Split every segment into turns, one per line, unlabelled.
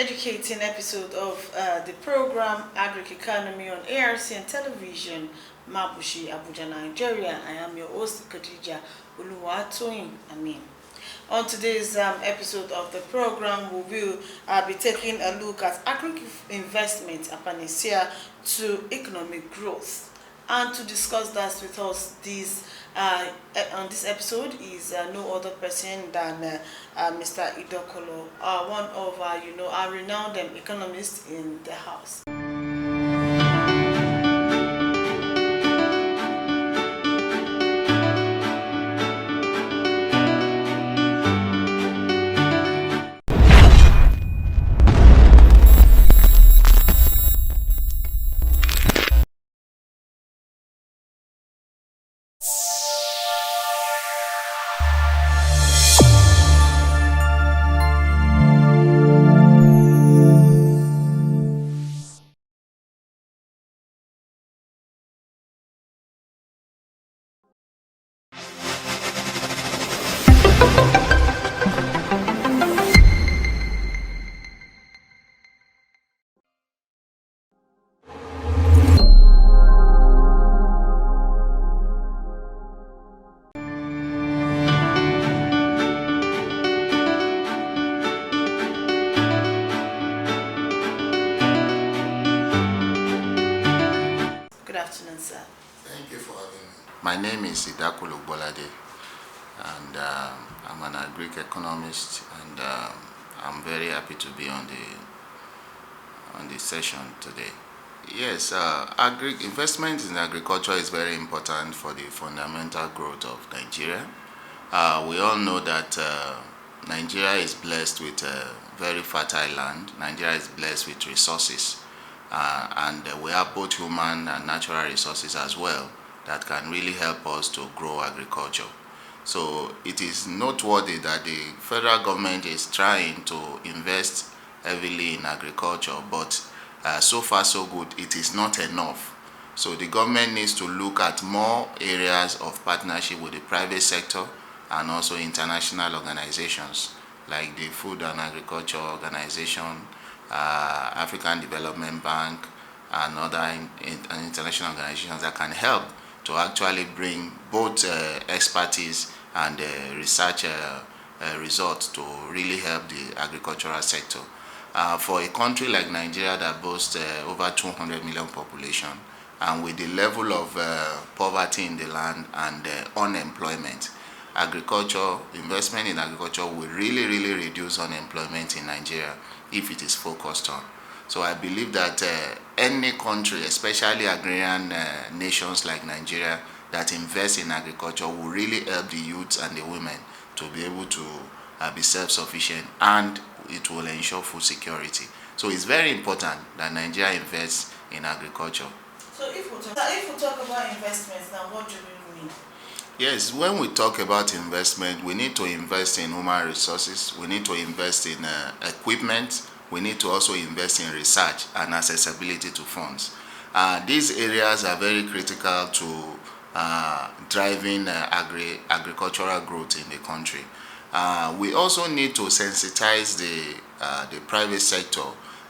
educating episode of the program Agric Economy on ARC and television, Mabushi, Abuja, Nigeria. I am your host, Khadija Uluwatoyin Amin. On today's episode of the program, we will be taking a look at agric investment at Panacea to economic growth. And to discuss that with us on this episode is no other person than Mr. Idokolo, one of our renowned economists in the house. Good afternoon, sir.
Thank you for having me. My name is Idokolo Bolade, and I'm an Agric Economist, and I'm very happy to be on the session today. Yes, investment in agriculture is very important for the fundamental growth of Nigeria. We all know that Nigeria is blessed with very fertile land. Nigeria is blessed with resources. And we have both human and natural resources as well that can really help us to grow agriculture. So it is noteworthy that the federal government is trying to invest heavily in agriculture, but so far so good, it is not enough. So the government needs to look at more areas of partnership with the private sector and also international organizations like the Food and Agriculture Organization, African Development Bank, and other international organizations that can help to actually bring both expertise and research results to really help the agricultural sector. For a country like Nigeria that boasts over 200 million population, and with the level of poverty in the land and unemployment, investment in agriculture will really reduce unemployment in Nigeria if it is focused on. So I believe that any country, especially agrarian nations like Nigeria, that invest in agriculture will really help the youth and the women to be able to be self-sufficient, and it will ensure food security. So it's very important that Nigeria invests in agriculture.
So if we talk about investments now, what do we mean?
Yes, when we talk about investment, we need to invest in human resources, we need to invest in equipment, we need to also invest in research and accessibility to funds. These areas are very critical to driving agricultural growth in the country. We also need to sensitize the private sector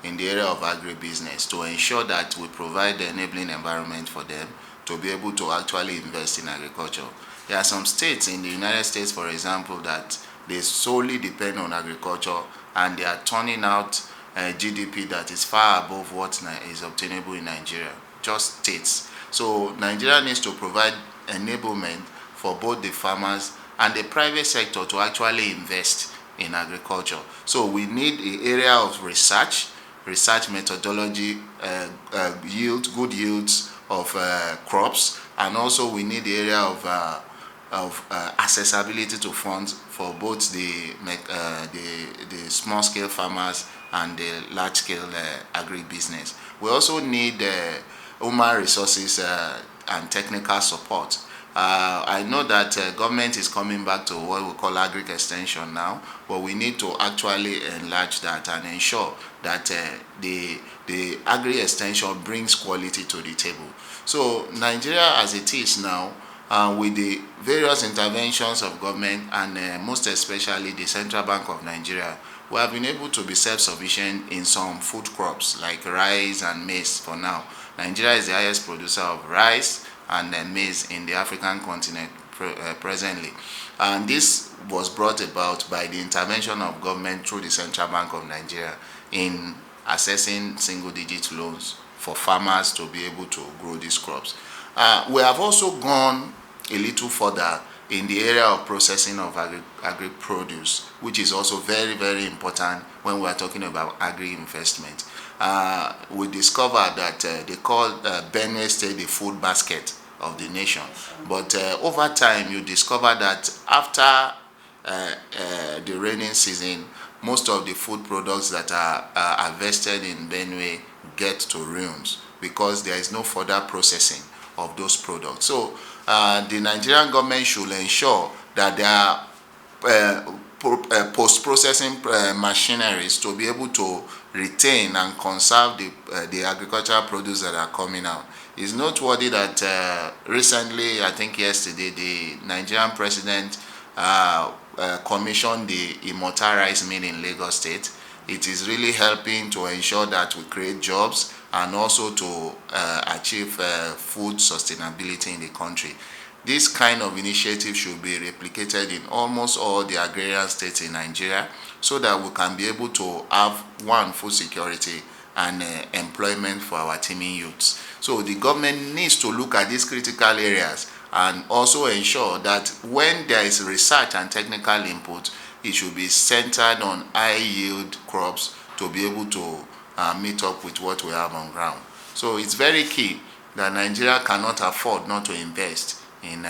in the area of agribusiness to ensure that we provide the enabling environment for them to be able to actually invest in agriculture. There are some states in the United States, for example, that they solely depend on agriculture, and they are turning out GDP that is far above what is obtainable in Nigeria, just states. So Nigeria needs to provide enablement for both the farmers and the private sector to actually invest in agriculture. So we need the area of research methodology, good yields of crops, and also we need the area of accessibility to funds for both the small-scale farmers and the large-scale agribusiness. We also need human resources and technical support. I know that government is coming back to what we call Agric Extension now, but we need to actually enlarge that and ensure that the Agri Extension brings quality to the table. So Nigeria as it is now, with the various interventions of government and most especially the Central Bank of Nigeria, we have been able to be self-sufficient in some food crops like rice and maize for now. Nigeria is the highest producer of rice and maize in the African continent presently. And this was brought about by the intervention of government through the Central Bank of Nigeria in assessing single-digit loans for farmers to be able to grow these crops. We have also gone a little further in the area of processing of agri produce, which is also very, very important when we are talking about agri investment. We discovered that they call Benue State the food basket of the nation. But over time, you discover that after the rainy season, most of the food products that are harvested in Benue get to ruins because there is no further processing of those products. So the Nigerian government should ensure that there are post-processing machineries to be able to retain and conserve the agricultural produce that are coming out. It's noteworthy that recently, I think yesterday, the Nigerian president commissioned the Immortal Rice Mill in Lagos State. It is really helping to ensure that we create jobs and also to achieve food sustainability in the country. This kind of initiative should be replicated in almost all the agrarian states in Nigeria so that we can be able to have one, food security and employment for our teeming youths. So the government needs to look at these critical areas and also ensure that when there is research and technical input, it should be centered on high yield crops to be able to meet up with what we have on ground. So it's very key that Nigeria cannot afford not to invest in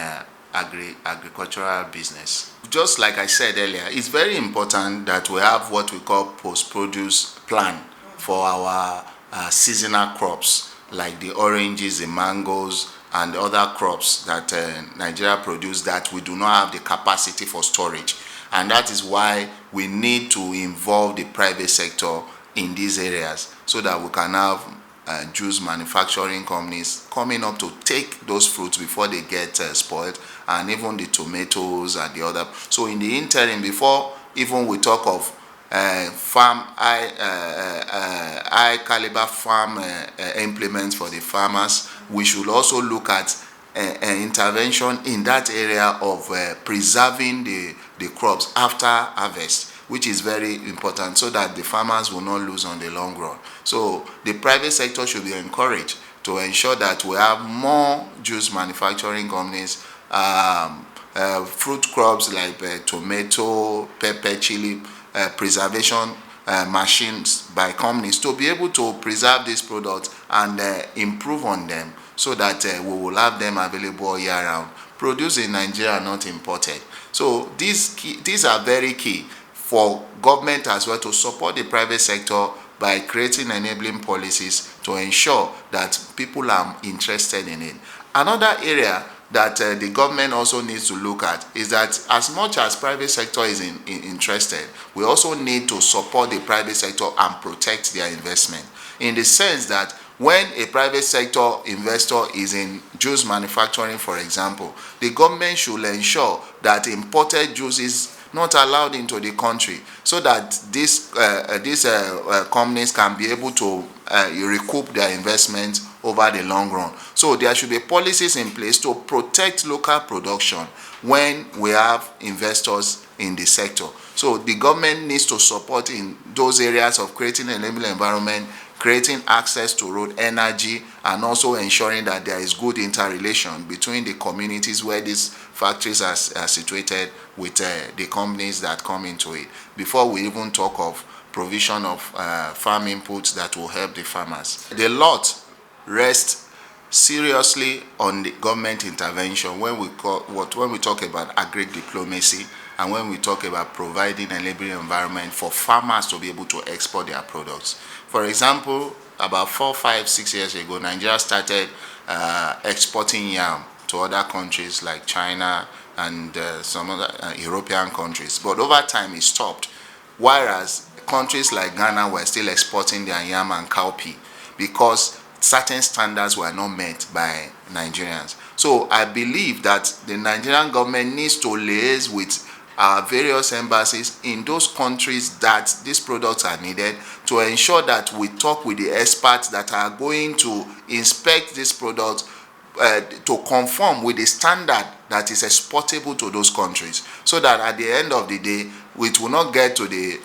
agricultural business. Just like I said earlier, it's very important that we have what we call post-produce plan for our seasonal crops like the oranges, the mangoes, and other crops that Nigeria produce that we do not have the capacity for storage. And that is why we need to involve the private sector in these areas so that we can have juice manufacturing companies coming up to take those fruits before they get spoiled, and even the tomatoes and the other. So in the interim, before even we talk of high caliber farm implements for the farmers, we should also look at intervention in that area of preserving the crops after harvest, which is very important so that the farmers will not lose on the long run. So the private sector should be encouraged to ensure that we have more juice manufacturing companies, fruit crops like tomato, pepper, chili, preservation machines by companies to be able to preserve these products and improve on them so that we will have them available year round, produced in Nigeria, not imported. So these are very key for government as well to support the private sector by creating enabling policies to ensure that people are interested in it. Another area that the government also needs to look at is that as much as private sector is interested, we also need to support the private sector and protect their investment, in the sense that when a private sector investor is in juice manufacturing, for example, the government should ensure that imported juice is not allowed into the country so that these companies can be able to recoup their investment over the long run. So there should be policies in place to protect local production when we have investors in the sector. So the government needs to support in those areas of creating an enabling environment, creating access to road, energy, and also ensuring that there is good interrelation between the communities where these factories are situated with the companies that come into it, before we even talk of provision of farm inputs that will help the farmers. The lot rests seriously on the government intervention when we talk about agric diplomacy and when we talk about providing an enabling environment for farmers to be able to export their products. For example, about 4, 5, 6 years ago, Nigeria started exporting yam to other countries like China and some other European countries. But over time, it stopped. Whereas countries like Ghana were still exporting their yam and cowpea because certain standards were not met by Nigerians. So I believe that the Nigerian government needs to liaise with our various embassies in those countries that these products are needed, to ensure that we talk with the experts that are going to inspect these products to conform with the standard that is exportable to those countries, so that at the end of the day it will not get to the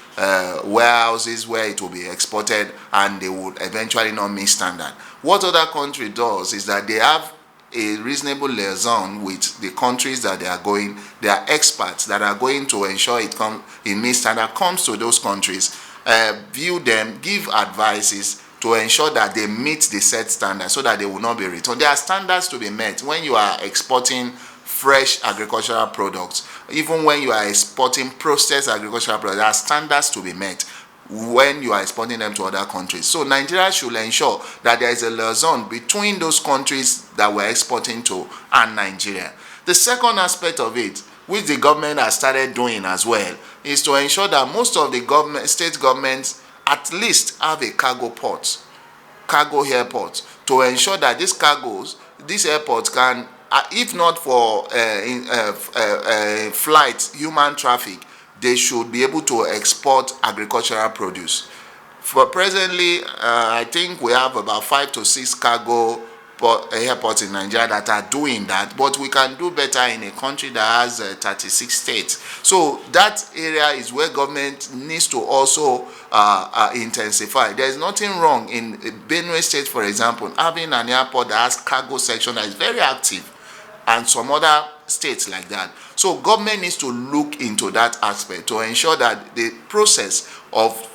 warehouses where it will be exported and they will eventually not meet standard. What other country does is that they have a reasonable liaison with the countries that they are going. They are experts that are going to ensure it meets standard, comes to those countries, view them, give advices to ensure that they meet the set standard so that they will not be returned. There are standards to be met when you are exporting fresh agricultural products. Even when you are exporting processed agricultural products, there are standards to be met when you are exporting them to other countries. So Nigeria should ensure that there is a liaison between those countries that we're exporting to and Nigeria. The second aspect of it, which the government has started doing as well, is to ensure that most of the state governments at least have a cargo airport, to ensure that these airports can, if not for flight, human traffic, they should be able to export agricultural produce. For presently, I think we have about 5 to 6 cargo airports in Nigeria that are doing that, but we can do better in a country that has 36 states. So that area is where government needs to also intensify. There is nothing wrong in Benue State, for example, having an airport that has cargo section that is very active, and some other states like that. So government needs to look into that aspect to ensure that the process of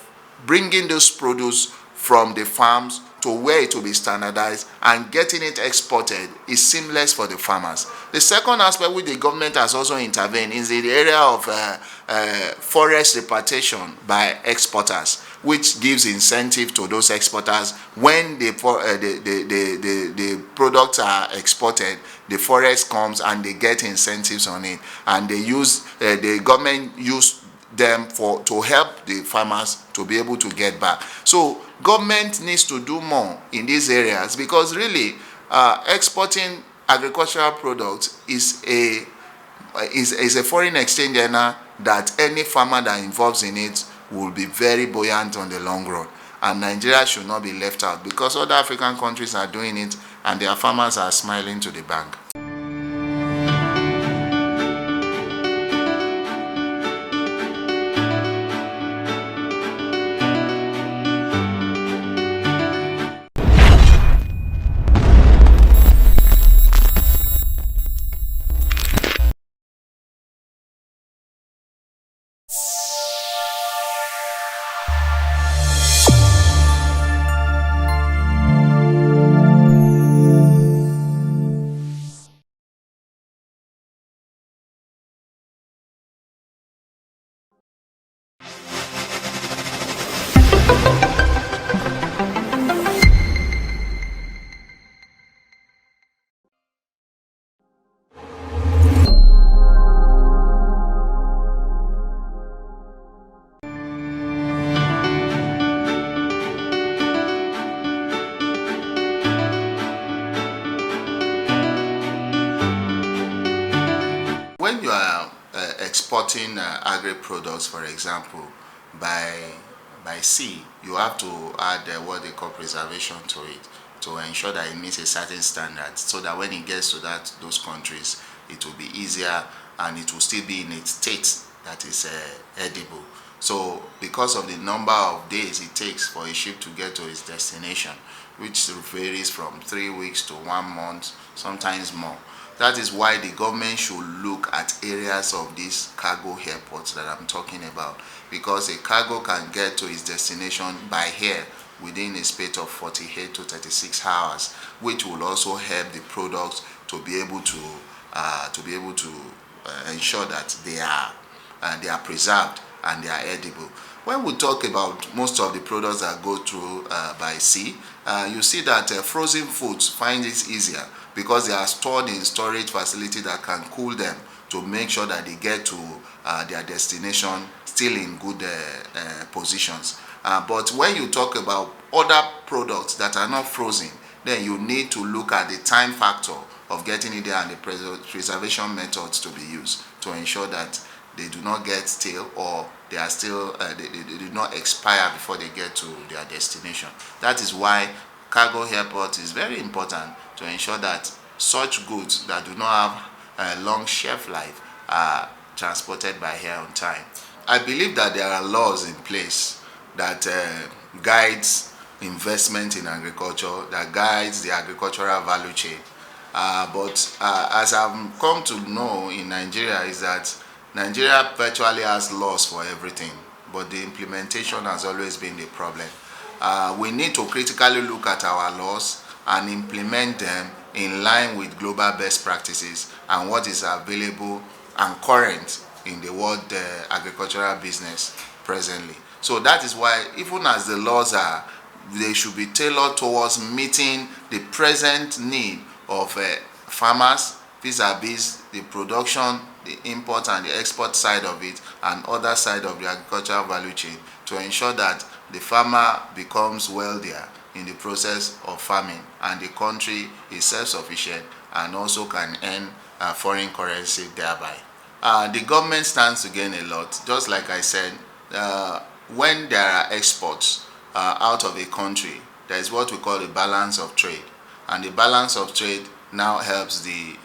bringing those produce from the farms to where it will be standardized and getting it exported is seamless for the farmers. The second aspect which the government has also intervened is in the area of forest repatriation by exporters, which gives incentive to those exporters when the products are exported. The forest comes and they get incentives on it, and they use the government use them to help the farmers to be able to get back. So government needs to do more in these areas, because really exporting agricultural products is a foreign exchange earner that any farmer that involves in it will be very buoyant on the long run. And Nigeria should not be left out, because other African countries are doing it and their farmers are smiling to the bank. When you are exporting agri products, for example, by sea, you have to add what they call preservation to it, to ensure that it meets a certain standard, so that when it gets to those countries, it will be easier and it will still be in its state that is edible. So because of the number of days it takes for a ship to get to its destination, which varies from 3 weeks to 1 month, sometimes more, that is why the government should look at areas of these cargo airports that I'm talking about, because a cargo can get to its destination by air within a space of 48 to 36 hours, which will also help the products to be able to ensure that they are preserved and they are edible. When we talk about most of the products that go through by sea, you see that frozen foods find it easier, because they are stored in storage facility that can cool them to make sure that they get to their destination still in good positions. But when you talk about other products that are not frozen, then you need to look at the time factor of getting it there and the preservation methods to be used to ensure that they do not get stale, or they are still they do not expire before they get to their destination. That is why cargo airport is very important, to ensure that such goods that do not have a long shelf life are transported by air on time. I believe that there are laws in place that guides investment in agriculture, that guides the agricultural value chain. But as I've come to know in Nigeria, is that Nigeria virtually has laws for everything, but the implementation has always been the problem. We need to critically look at our laws and implement them in line with global best practices and what is available and current in the world agricultural business presently. So that is why, even as the laws are, they should be tailored towards meeting the present need of farmers vis-a-vis the production, the import and the export side of it, and other side of the agricultural value chain, to ensure that the farmer becomes wealthier in the process of farming, and the country is self-sufficient and also can earn foreign currency thereby. The government stands to gain a lot. Just like I said, when there are exports out of a country, there is what we call the balance of trade, and the balance of trade now helps the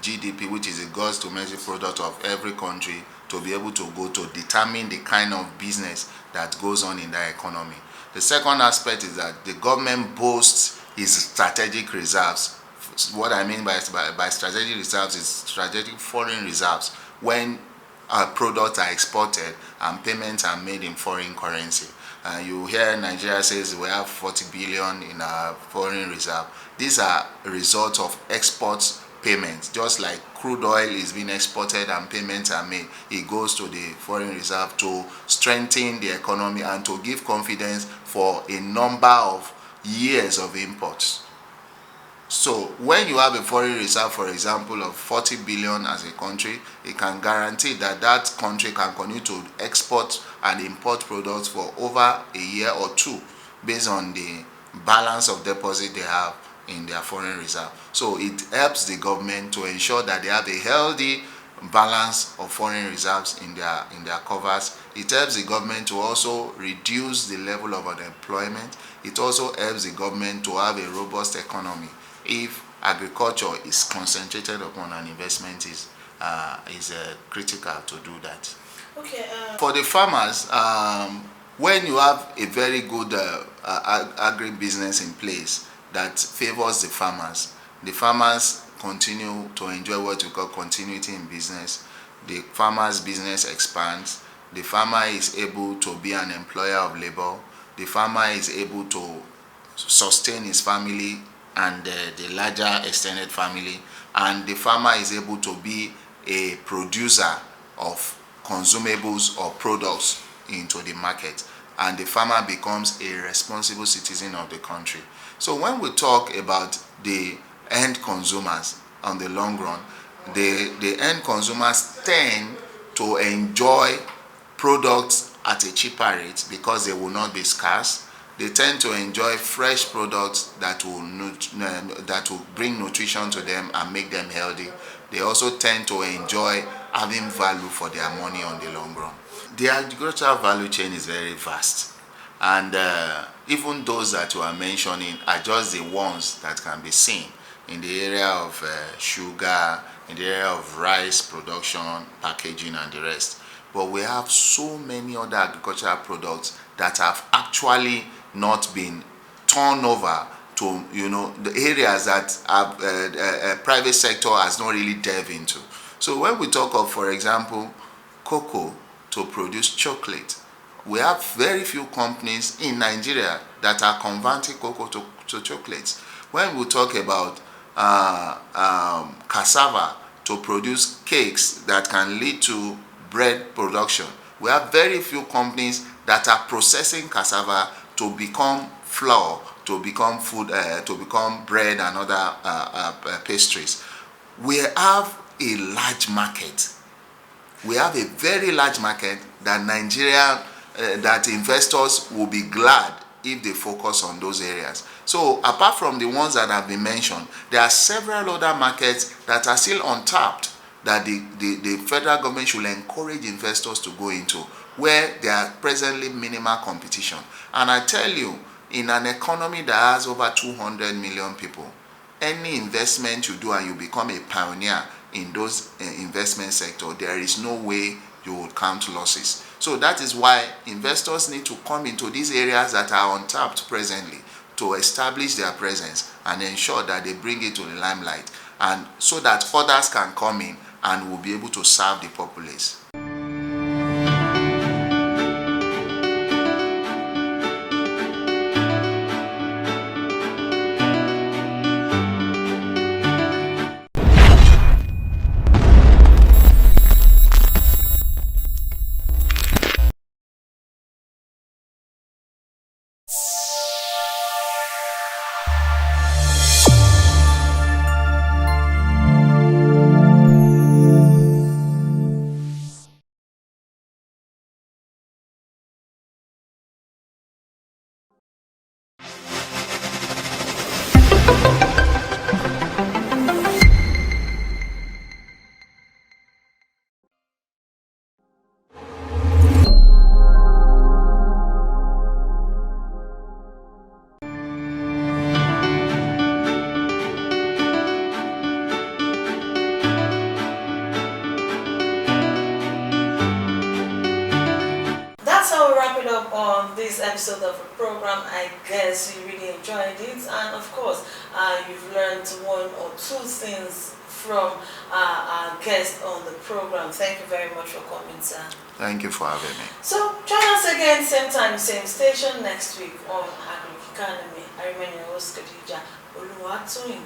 GDP, which is the gross domestic product of every country, to be able to go to determine the kind of business that goes on in that economy. The second aspect is that the government boasts its strategic reserves. What I mean by strategic reserves is strategic foreign reserves, when products are exported and payments are made in foreign currency. You hear Nigeria says we have 40 billion in our foreign reserve. These are results of exports payments. Just like crude oil is being exported and payments are made, it goes to the foreign reserve to strengthen the economy and to give confidence for a number of years of imports. So when you have a foreign reserve, for example, of 40 billion as a country, it can guarantee that that country can continue to export and import products for over a year or two, based on the balance of deposit they have in their foreign reserve. So it helps the government to ensure that they have a healthy balance of foreign reserves in their covers. It helps the government to also reduce the level of unemployment. It also helps the government to have a robust economy if agriculture is concentrated upon, and investment is critical to do that.
Okay.
For the farmers, when you have a very good agribusiness in place that favors the farmers continue to enjoy what we call continuity in business. The farmer's business expands. The farmer is able to be an employer of labor. The farmer is able to sustain his family and the larger extended family, and the farmer is able to be a producer of consumables or products into the market, and the farmer becomes a responsible citizen of the country. So when we talk about the end consumers on the long run, the end consumers tend to enjoy products at a cheaper rate because they will not be scarce. They tend to enjoy fresh products that will bring nutrition to them and make them healthy. They also tend to enjoy having value for their money on the long run. The agricultural value chain is very vast, and even those that you are mentioning are just the ones that can be seen in the area of sugar, in the area of rice production, packaging, and the rest. But we have so many other agricultural products that have actually not been turned over to the areas that private sector has not really delved into. So when we talk of, for example, cocoa to produce chocolate, we have very few companies in Nigeria that are converting cocoa to chocolates. When we talk about cassava to produce cakes that can lead to bread production, we have very few companies that are processing cassava to become flour, to become food, to become bread and other pastries. We have a large market. We have a very large market that Nigeria, that investors will be glad if they focus on those areas. So apart from the ones that have been mentioned, there are several other markets that are still untapped that the federal government should encourage investors to go into, where there are presently minimal competition. And I tell you, in an economy that has over 200 million people, any investment you do and you become a pioneer in those investment sector, there is no way you will count losses. So that is why investors need to come into these areas that are untapped presently to establish their presence and ensure that they bring it to the limelight, and so that others can come in and will be able to serve the populace.
That's how we wrap it up on this episode of the program. I guess you really enjoyed it, and of course, you've learned one or two things from our guest on the program. Thank you very much for coming, sir.
Thank you for having me.
So join us again, same time, same station next week on Agric Economy. I remain your host, Khadija Oluwatoyin.